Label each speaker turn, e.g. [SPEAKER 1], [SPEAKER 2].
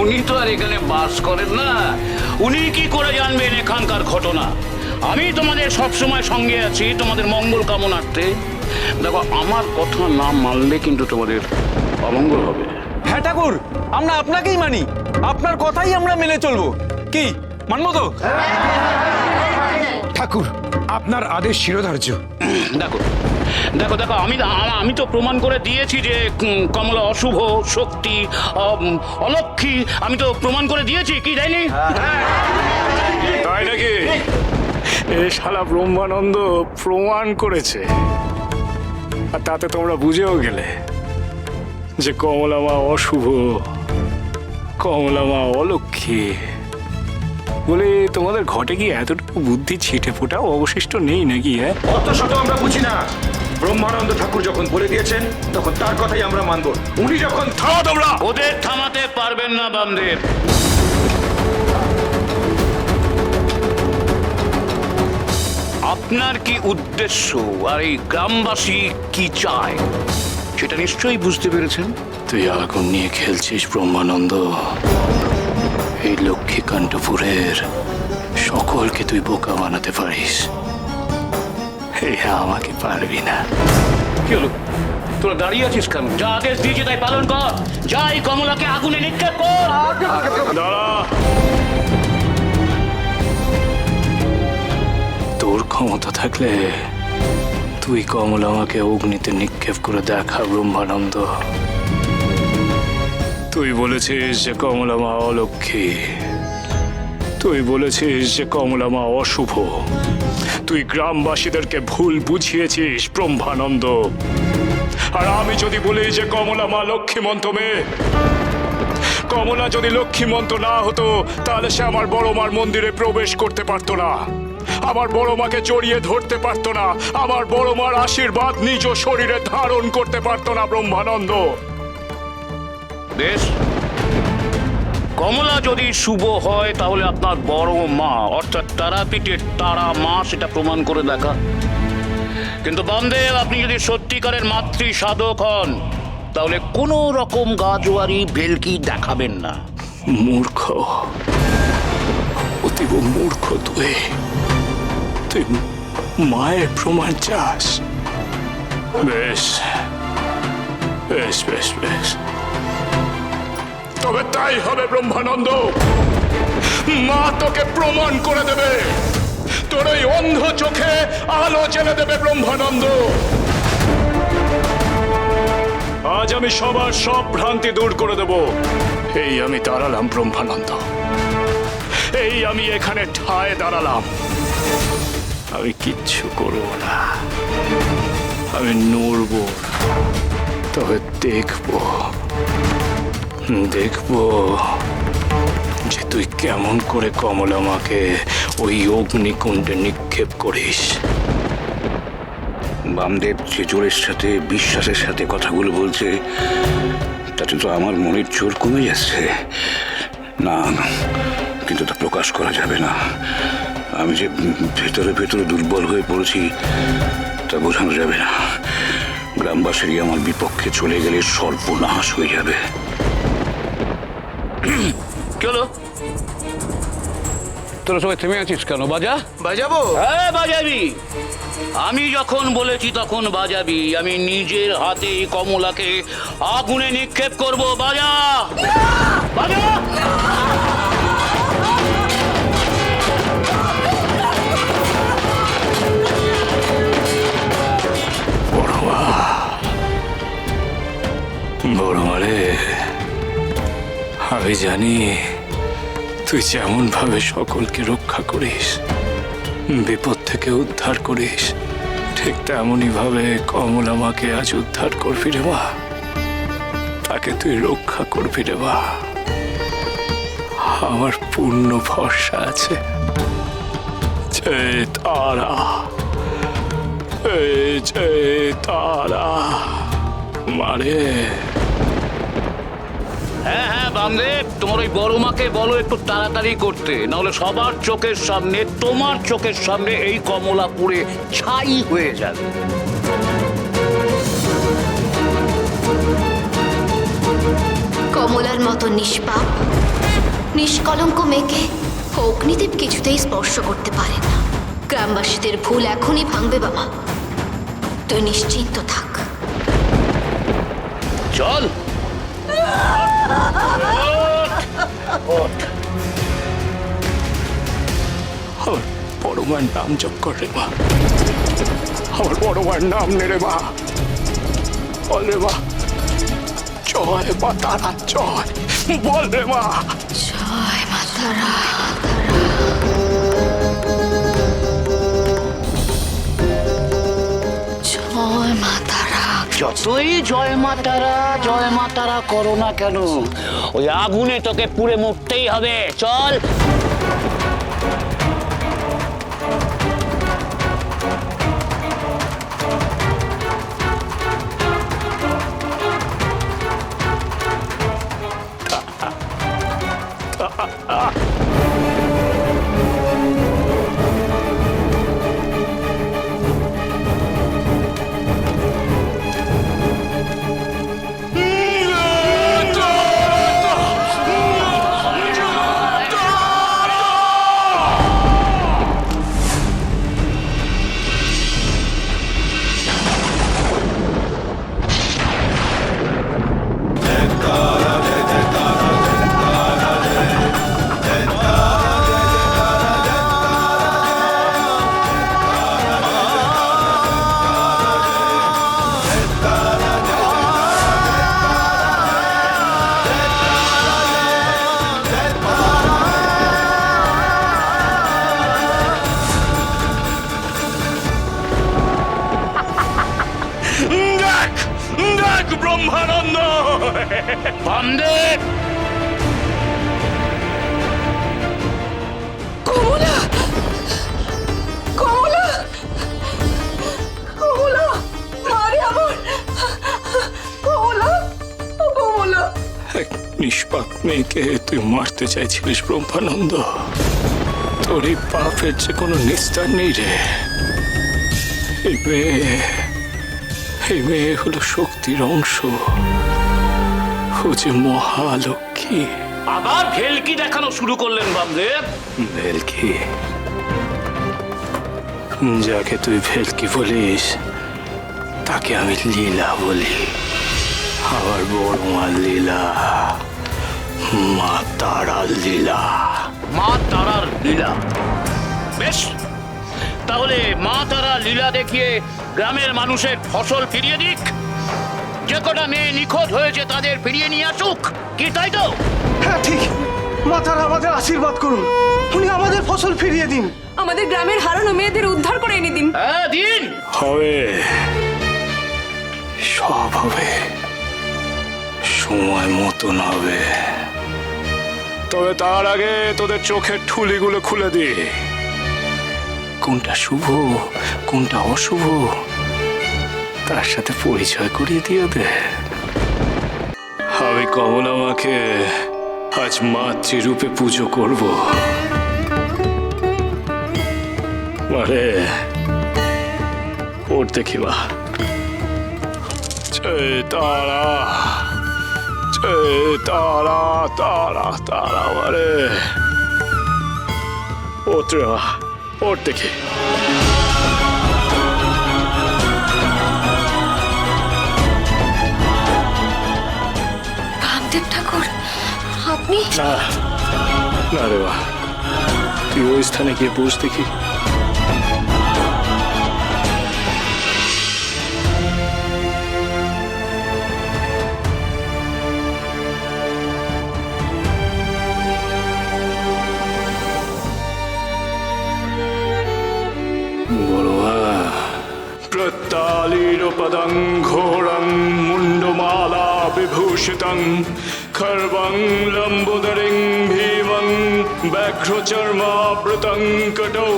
[SPEAKER 1] উনি তো আর এখানে বাস করেন না, উনি কি করে জানবেন এখানকার ঘটনা? আমি তোমাদের সবসময় সঙ্গে আছি তোমাদের মঙ্গল কামনার্থে। দেখো, আমার কথা না মানলে কিন্তু তোমাদের অমঙ্গল হবে।
[SPEAKER 2] হ্যাঁ ঠাকুর, আমরা আপনাকেই মানি, আপনার কথাই আমরা মেনে চলবো। কি মানবো তো?
[SPEAKER 3] ঠাকুর, আপনার আদেশ শিরোধার্য।
[SPEAKER 1] দেখো দেখো দেখো, আমি তো প্রমাণ করে দিয়েছি যে কমলা অশুভ শক্তি, অলক্ষী। আমি তো প্রমাণ করে দিয়েছি, কি দেয়নি?
[SPEAKER 4] তাই নাকি? এ শালা ব্রহ্মানন্দ প্রমাণ করেছে, আর তাতে তোমরা বুঝেও গেলে যে কমলা মা অশুভ, কমলা মা অলক্ষী বলে তোমাদের ঘটে কি এতটুকু বুদ্ধি ছিটে ফোটাও অবশিষ্ট নেই নাকি? হ্যাঁ,
[SPEAKER 3] অত শত আমরা বুঝি না। ব্রহ্মানন্দ ঠাকুর যখন বলে দিয়েছেন তখন তার কথাই আমরা মানব। উনি যখন
[SPEAKER 4] থামো তোমরা।
[SPEAKER 1] ওদের থামাতে পারবেন না বামদেব। আপনার কি উদ্দেশ্য আর এই গ্রামবাসী কি চায় সেটা নিশ্চয়ই বুঝতে পেরেছেন।
[SPEAKER 4] তুই আগুন নিয়ে খেলছিস ব্রহ্মানন্দ। এই লক্ষ্মীকান্তপুরের সকলকে তুই বোকা বানাতে পারিস, আমাকে পারবি না।
[SPEAKER 1] কি হলো, তোরা দাঁড়িয়ে আছিস কেন? যা আদেশ দিয়েছি তাই পালন কর। যাই কমলাকে আগুনে নিক্ষেপ কর।
[SPEAKER 4] দাঁড়া, তোর ক্ষমতা থাকলে তুই কমলা আমাকে অগ্নিতে নিক্ষেপ করে দেখা ব্রহ্মানন্দ। তুই বলেছিস যে কমলা মা অলক্ষী, তুই বলেছিস যে কমলা মা অশুভ, তুই গ্রামবাসীদেরকে ভুল বুঝিয়েছিস ব্রহ্মানন্দ। আর আমি যদি বলি যে কমলা মা লক্ষ্মীমন্ত মেয়ে, কমলা যদি লক্ষ্মীমন্ত না হতো তাহলে সে আমার বড় মার মন্দিরে প্রবেশ করতে পারতো না, আমার বড় মাকে জড়িয়ে ধরতে পারতো না, আমার বড় মার আশীর্বাদ নিজ শরীরে ধারণ করতে পারতো না ব্রহ্মানন্দ।
[SPEAKER 1] বেশ, কমলা যদি শুভ হয় তাহলে আপনার বড় মা অর্থাৎ তারাপীঠের তারা মা সেটা প্রমাণ করে দেখা। কিন্তু বামদেব, আপনি যদি সত্যিকারের মাতৃ সাধক হন তাহলে কোনো রকম গাজোয়ারি ভেলকি দেখাবেন না।
[SPEAKER 4] মূর্খ, অতীব মূর্খ তুই। তুই মায়ের প্রমাণ চাস? বেশ বেশ বেশ বেশ, তবে তাই হবে ব্রহ্মানন্দ। মা তোকে প্রমাণ করে দেবে, তোর এই অন্ধ চোখে আলো জেলে দেবে ব্রহ্মানন্দ। আজ আমি সবার সব ভ্রান্তি দূর করে দেব। এই আমি দাঁড়ালাম ব্রহ্মানন্দ, এই আমি এখানে ঠায় দাঁড়ালাম। আমি কিচ্ছু করব না, আমি নড়ব, তবে দেখবো যে তুই কেমন করে কমলা মাকে ওই অগ্নিকুণ্ডে নিক্ষেপ করিস।
[SPEAKER 5] বামদেব যে জোরের সাথে বিশ্বাসের সাথে কথাগুলো বলছে তাতে তো আমার মনের জোর কমে যাচ্ছে। না, কিন্তু তা প্রকাশ করা যাবে না। আমি যে ভেতরে ভেতরে দুর্বল হয়ে পড়েছি তা বোঝানো যাবে না। গ্রামবাসীরই আমার বিপক্ষে চলে গেলে সর্বনাশ হয়ে যাবে।
[SPEAKER 1] কি হলো, তোরা সবাই থেমে আছিস কেন?
[SPEAKER 2] বাজাবো?
[SPEAKER 1] হ্যাঁ, বাজাবি। আমি যখন বলেছি তখন বাজাবি। আমি নিজের হাতে কমলাকে আগুনে নিক্ষেপ করব। বাজা বাজা।
[SPEAKER 4] বড় মারে, আমি জানি তুই যেমন ভাবে সকলকে রক্ষা করিস, বিপদ থেকে উদ্ধার করিস, ঠিক তেমনই ভাবে কমলা মাকে আজ উদ্ধার করবি রে মা। তাকে তুই রক্ষা করবি রে মা, আমার পূর্ণ ভরসা আছে। জয় তারা, জয় তারা মারে।
[SPEAKER 1] হ্যাঁ হ্যাঁ বামদেব, তোমার ওই বড় মাকে বলো একটু তাড়াতাড়ি করতে, নাহলে সবার চোখের সামনে, তোমার চোখের সামনে এই কমলা পুড়ে ছাই হয়ে যাবে।
[SPEAKER 6] কমলার মতো নিষ্পাপ নিষ্কলঙ্ক মেয়েকে অগ্নিদেব কিছুতেই স্পর্শ করতে পারে না। গ্রামবাসীদের ভুল এখনই ভাঙবে বাবা, তুই নিশ্চিন্ত থাক।
[SPEAKER 1] চল
[SPEAKER 4] আমার বড় মায়ের নাম জপ কর রে মা, আমার বড় মায়ের নাম নে রে মা, বল রে মা, জয় মা তারা জয়, বল রে মা।
[SPEAKER 6] জয় মা তারা। জয় মা তারা।
[SPEAKER 1] যতই জয় মাতারা করো না কেন, ওই আগুনে তোকে পুড়ে মরতেই হবে। চল।
[SPEAKER 4] দেখ ব্রহ্মানন্দ,
[SPEAKER 1] বামদেব,
[SPEAKER 7] কমলা, কমলা, কমলা, মারে আমার, কমলা, ও কমলা।
[SPEAKER 4] এক নিষ্পাপ মেয়েকে তুই মারতে চাইছিলিস ব্রহ্মানন্দ, তোর এই পাপের যে কোনো নিস্তার নেই রে। এই মেয়ে হলো শক্তির অংশ, ও যে মহালক্ষ্মী।
[SPEAKER 1] আবার ভেলকি দেখানো শুরু করলেন বামদেব।
[SPEAKER 4] ভেলকি? যাকে তুই ভেলকি বলিস তাকে আমি লীলা বলি, আবার বড় মা লীলা, মা তারার লীলা।
[SPEAKER 1] মা তারার লীলা? বেশ, তাহলে মা তারা লীলা দেখিয়ে গ্রামের মানুষের ফসল ফিরিয়ে দিক। যে কটা মেয়ে নিখোঁজ হয়েছে তাদের ফিরিয়ে নিয়ে আসুক, কি তাই তো?
[SPEAKER 8] হ্যাঁ ঠিক, মাতারা আমাদের আশীর্বাদ করুন, উনি আমাদের ফসল ফিরিয়ে দিন।
[SPEAKER 7] আমাদের গ্রামের হারানো মেয়েদের উদ্ধার করে এনে দিন।
[SPEAKER 1] হ্যাঁ দিন।
[SPEAKER 4] হবে, সব হবে, সময় মতন হবে। তবে তার আগে তোদের চোখের ঠুলিগুলো খুলে দি, কোনটা শুভ কোনটা অশুভ তার সাথে পরিচয় করিয়ে দিয়ে দে। আমি কমলা মাকে আজ মাতৃরূপে পুজো করব। মারে ওর দেখি মা। জয় তারা, জয় তারা, তারা তারা মারে। ওরে মা, ওর দেখি।
[SPEAKER 6] বামদেব ঠাকুর, আপনি?
[SPEAKER 4] না না রে মা, তুই ওই স্থানে গিয়ে বস দেখি। প্রত্যালীরপদং ঘোরং মুন্ডমালা বিভূষিতং খর্বং লম্বোদরিং ভীমং ব্যাঘ্রচর্মাবৃতং কটৌ